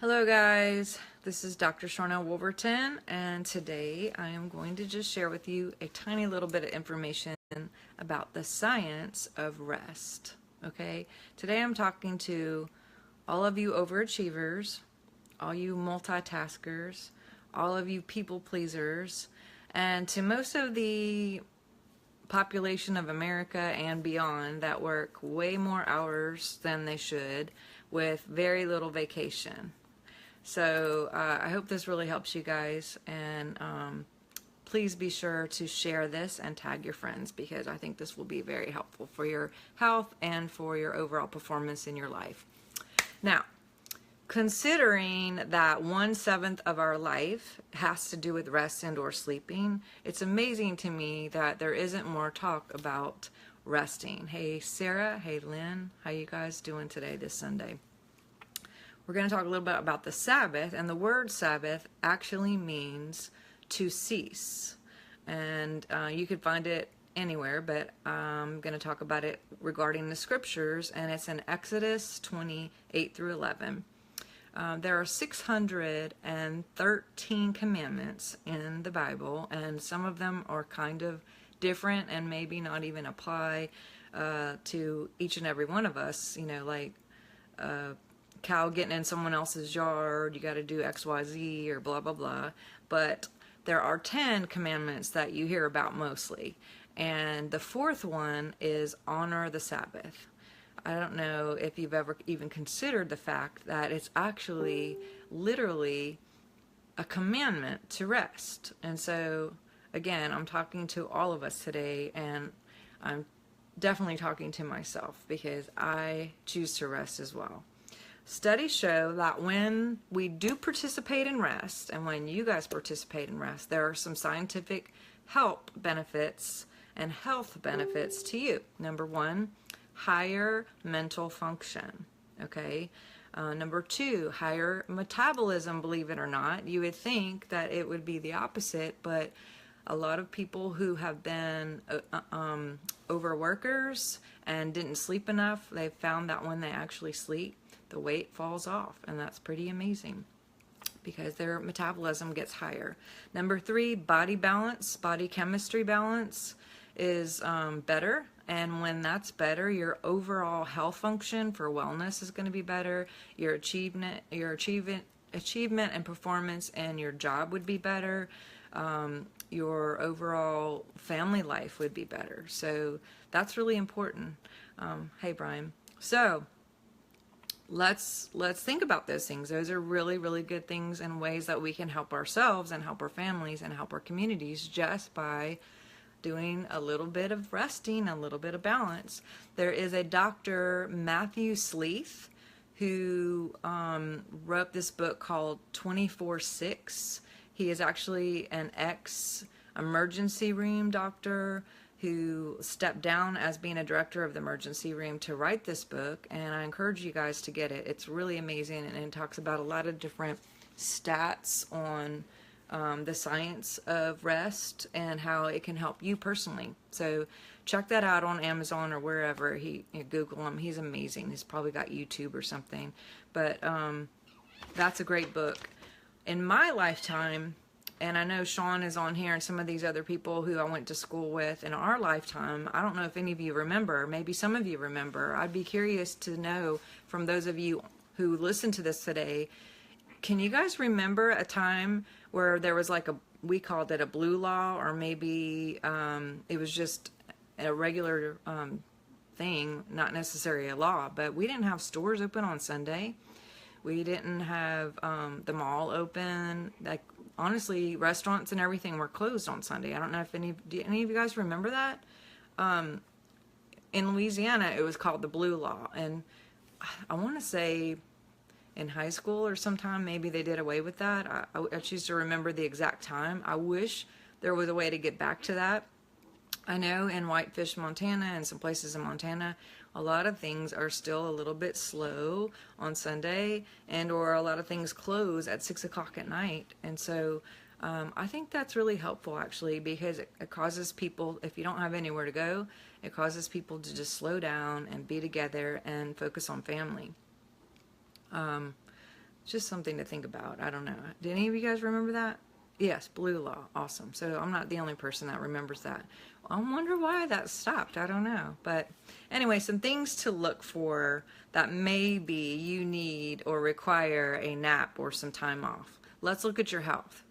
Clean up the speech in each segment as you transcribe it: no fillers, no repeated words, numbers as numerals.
Hello guys, this is DrSharnael Wolverton, and today I am going to just share with you a tiny little bit of information about the science of rest. Okay, today I'm talking to all of you overachievers, all you multitaskers, all of you people pleasers, and to most of the population of America and beyond that work way more hours than they should with very little vacation. So I hope this really helps you guys, and please be sure to share this and tag your friends, because I think this will be very helpful for your health and for your overall performance in your life. Now, considering that 1/7 of our life has to do with rest and or sleeping, it's amazing to me that there isn't more talk about resting. Hey Sarah, hey Lynn, how you guys doing today this Sunday? We're going to talk a little bit about the Sabbath, and the word Sabbath actually means to cease. And you could find it anywhere, but I'm going to talk about it regarding the scriptures, and it's in Exodus 28 through 11. There are 613 commandments in the Bible, and some of them are kind of different and maybe not even apply to each and every one of us, you know, like cow getting in someone else's yard, you got to do XYZ or blah blah blah. But there are 10 commandments that you hear about mostly, and the fourth one is honor the Sabbath. I don't know if you've ever even considered the fact that it's actually literally a commandment to rest. And so again, I'm talking to all of us today, and I'm definitely talking to myself because I choose to rest as well. Studies show that when we do participate in rest, and when you guys participate in rest, there are some scientific health benefits and health benefits to you. Number one, higher mental function. Okay. Number two, higher metabolism. Believe it or not, you would think that it would be the opposite, but a lot of people who have been overworkers and didn't sleep enough, they've found that when they actually sleep, the weight falls off, and that's pretty amazing because their metabolism gets higher. Number three, body balance, body chemistry balance is better, and when that's better, your overall health function for wellness is going to be better. Your achievement and performance and your job would be better. Your overall family life would be better. So that's really important. Hey Brian. So let's think about those things. Those are really, really good things and ways that we can help ourselves and help our families and help our communities just by doing a little bit of resting, a little bit of balance. There is a Dr. Matthew Sleeth who wrote this book called 24/6. He is actually an emergency room doctor who stepped down as being a director of the emergency room to write this book, and I encourage you guys to get it. It's really amazing, and it talks about a lot of different stats on the science of rest and how it can help you personally. So check that out on Amazon or wherever. Google him. He's amazing. He's probably got YouTube or something, but that's a great book. In my lifetime, and I know Sean is on here and some of these other people who I went to school with in our lifetime, I don't know if any of you remember, maybe some of you remember. I'd be curious to know from those of you who listen to this today, can you guys remember a time where there was like we called it a blue law, or maybe it was just a regular thing, not necessarily a law, but we didn't have stores open on Sunday. We didn't have the mall open. Like, honestly, restaurants and everything were closed on Sunday. I don't know if any of you guys remember that? In Louisiana, it was called the Blue Law. And I want to say in high school or sometime, maybe they did away with that. I choose to remember the exact time. I wish there was a way to get back to that. I know in Whitefish, Montana, and some places in Montana, a lot of things are still a little bit slow on Sunday, and or a lot of things close at 6 o'clock at night. And so I think that's really helpful, actually, because it causes people, if you don't have anywhere to go, it causes people to just slow down and be together and focus on family. Just something to think about. I don't know. Did any of you guys remember that? Yes, blue law. Awesome. So I'm not the only person that remembers that. I wonder why that stopped. I don't know. But anyway, some things to look for that maybe you need or require a nap or some time off. Let's look at your health.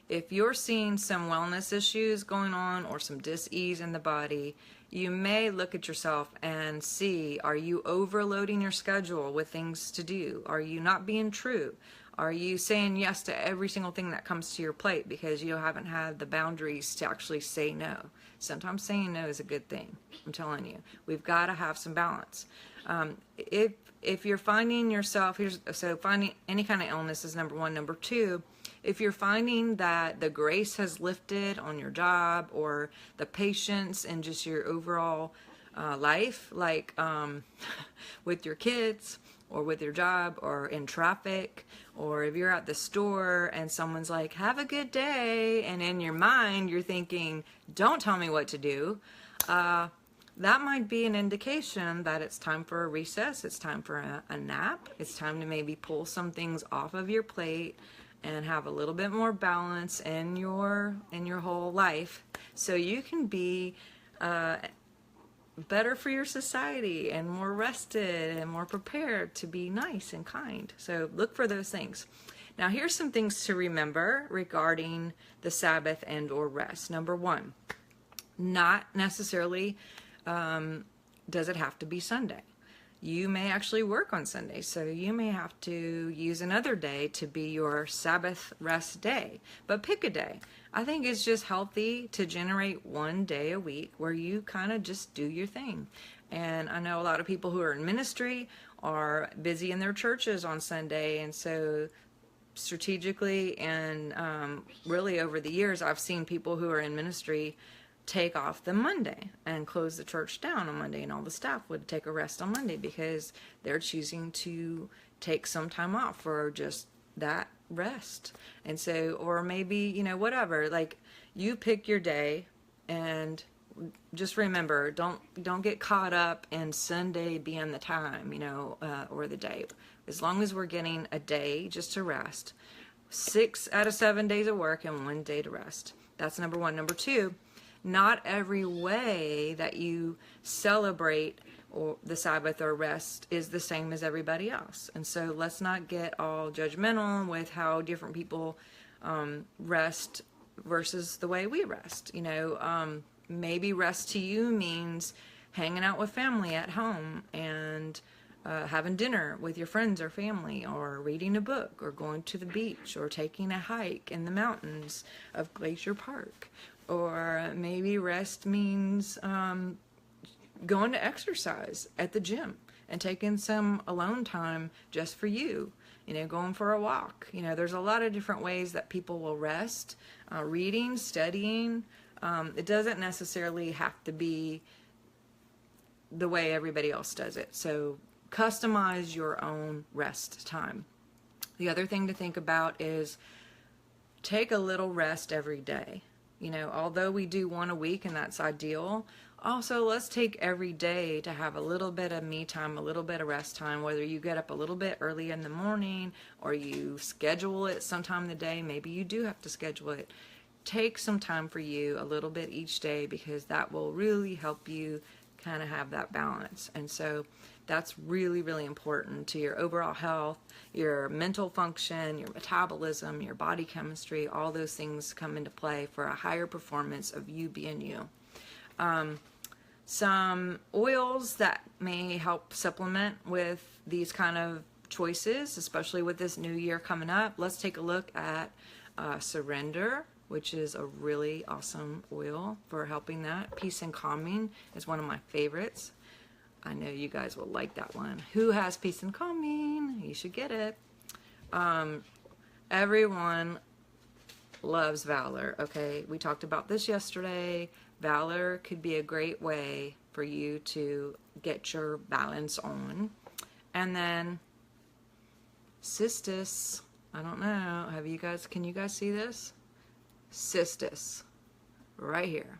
If you're seeing some wellness issues going on or some dis-ease in the body, you may look at yourself and see, are you overloading your schedule with things to do? Are you not being true? Are you saying yes to every single thing that comes to your plate because you haven't had the boundaries to actually say no? Sometimes saying no is a good thing. I'm telling you, we've got to have some balance. If you're finding yourself, finding any kind of illness is number one. Number two, if you're finding that the grace has lifted on your job or the patience and just your overall life, like with your kids or with your job or in traffic, or if you're at the store and someone's like, have a good day, and in your mind you're thinking, don't tell me what to do, that might be an indication that it's time for a recess, it's time for a nap, it's time to maybe pull some things off of your plate and have a little bit more balance in your whole life so you can be better for your society and more rested and more prepared to be nice and kind. So look for those things. Now here's some things to remember regarding the Sabbath and or rest. Number one, not necessarily does it have to be Sunday. You may actually work on Sunday, so you may have to use another day to be your Sabbath rest day. But pick a day. I think it's just healthy to generate one day a week where you kind of just do your thing. And I know a lot of people who are in ministry are busy in their churches on Sunday, and so strategically and really over the years, I've seen people who are in ministry take off the Monday and close the church down on Monday, and all the staff would take a rest on Monday because they're choosing to take some time off for just that rest. And so, or maybe, you know, whatever, like you pick your day, and just remember, don't get caught up in Sunday being the time, you know, or the day. As long as we're getting a day just to rest, 6 out of 7 days of work and 1 day to rest. That's number one. Number two, not every way that you celebrate or the Sabbath or rest is the same as everybody else. And so let's not get all judgmental with how different people rest versus the way we rest. You know, maybe rest to you means hanging out with family at home and having dinner with your friends or family, or reading a book, or going to the beach, or taking a hike in the mountains of Glacier Park. Or maybe rest means going to exercise at the gym and taking some alone time just for you, you know, going for a walk. You know, there's a lot of different ways that people will rest. Reading, studying, it doesn't necessarily have to be the way everybody else does it. So customize your own rest time. The other thing to think about is take a little rest every day. You know, although we do one a week and that's ideal, also let's take every day to have a little bit of me time, a little bit of rest time, whether you get up a little bit early in the morning or you schedule it sometime in the day. Maybe you do have to schedule it. Take some time for you a little bit each day, because that will really help you kind of have that balance. And so that's really, really important to your overall health, your mental function, your metabolism, your body chemistry. All those things come into play for a higher performance of you being you. Some oils that may help supplement with these kind of choices, especially with this new year coming up. Let's take a look at Surrender, which is a really awesome oil for helping that. Peace and Calming is one of my favorites. I know you guys will like that one. Who has Peace and Calming? You should get it. Everyone loves Valor, okay? We talked about this yesterday. Valor could be a great way for you to get your balance on. And then Cystis, I don't know, can you guys see this? Cystis, right here.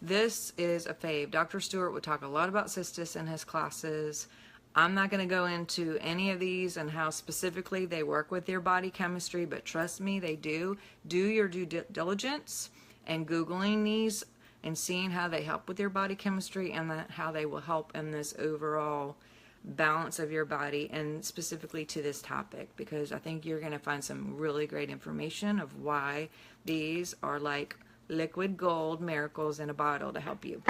This is a fave. Dr. Stewart would talk a lot about cystis in his classes. I'm not going to go into any of these and how specifically they work with your body chemistry, but trust me, they do. Do your due diligence and Googling these and seeing how they help with your body chemistry and how they will help in this overall balance of your body, and specifically to this topic, because I think you're going to find some really great information of why these are like liquid gold miracles in a bottle to help you.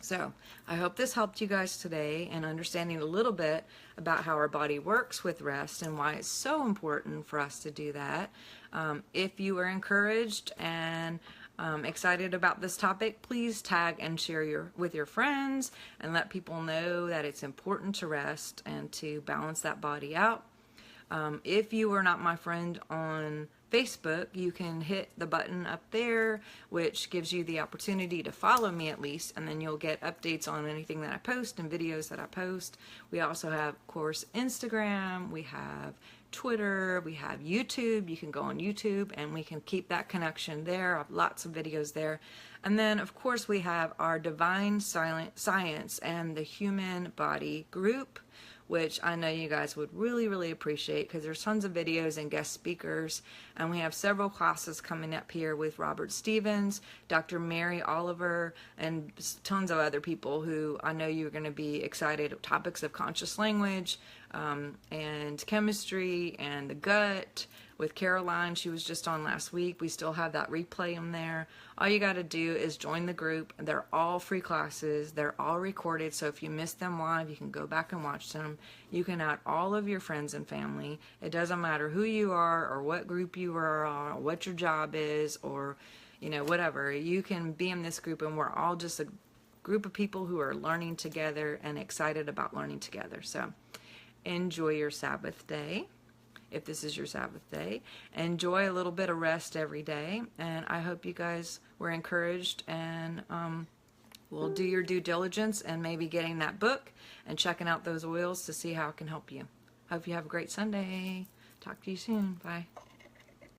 So I hope this helped you guys today in understanding a little bit about how our body works with rest and why it's so important for us to do that. If you are encouraged and excited about this topic, please tag and share with your friends and let people know that it's important to rest and to balance that body out. If you are not my friend on Facebook, you can hit the button up there, which gives you the opportunity to follow me at least, and then you'll get updates on anything that I post and videos that I post. We also have, of course, Instagram, we have Twitter, we have YouTube. You can go on YouTube and we can keep that connection there. I have lots of videos there. And then, of course, we have our Divine Science and the Human Body group, which I know you guys would really, really appreciate, because there's tons of videos and guest speakers, and we have several classes coming up here with Robert Stevens, Dr. Mary Oliver, and tons of other people who I know you're going to be excited. Topics of conscious language, and chemistry, and the gut with Caroline. She was just on last week. We still have that replay in there. All you got to do is join the group. They're all free classes. They're all recorded, so if you missed them live, you can go back and watch them. You can add all of your friends and family. It doesn't matter who you are or what group you are on or what your job is, or whatever. You can be in this group, and we're all just a group of people who are learning together and excited about learning together. So enjoy your Sabbath day. If this is your Sabbath day, enjoy a little bit of rest every day, and I hope you guys were encouraged and will do your due diligence and maybe getting that book and checking out those oils to see how it can help you. Hope you have a great Sunday. Talk to you soon. Bye.